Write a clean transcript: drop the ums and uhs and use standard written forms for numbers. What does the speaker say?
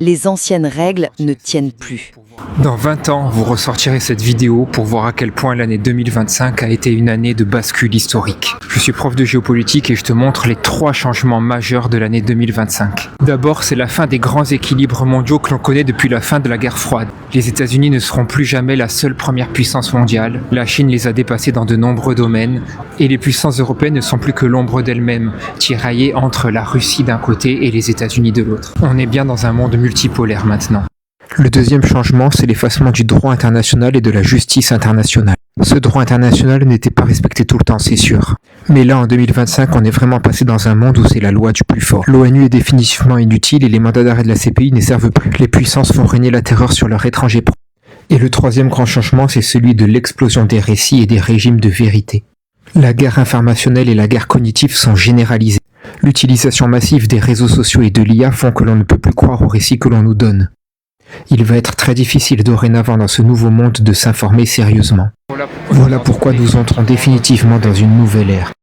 Les anciennes règles ne tiennent plus. Dans 20 ans, vous ressortirez cette vidéo pour voir à quel point l'année 2025 a été une année de bascule historique. Je suis prof de géopolitique et je te montre les 3 changements majeurs de l'année 2025. D'abord, c'est la fin des grands équilibres mondiaux que l'on connaît depuis la fin de la guerre froide. Les États-Unis ne seront plus jamais la seule première puissance mondiale. La Chine les a dépassés dans de nombreux domaines et les puissances européennes ne sont plus que l'ombre d'elles-mêmes, tiraillées entre la Russie d'un côté et les États-Unis de l'autre. On est bien dans un monde multipolaire maintenant. Le deuxième changement, c'est l'effacement du droit international et de la justice internationale. Ce droit international n'était pas respecté tout le temps, c'est sûr. Mais là, en 2025, on est vraiment passé dans un monde où c'est la loi du plus fort. L'ONU est définitivement inutile et les mandats d'arrêt de la CPI ne servent plus. Les puissances font régner la terreur sur leurs étrangers. Et le troisième grand changement, c'est celui de l'explosion des récits et des régimes de vérité. La guerre informationnelle et la guerre cognitive sont généralisées. L'utilisation massive des réseaux sociaux et de l'IA font que l'on ne peut plus croire aux récits que l'on nous donne. Il va être très difficile dorénavant dans ce nouveau monde de s'informer sérieusement. Voilà pourquoi nous entrons définitivement dans une nouvelle ère.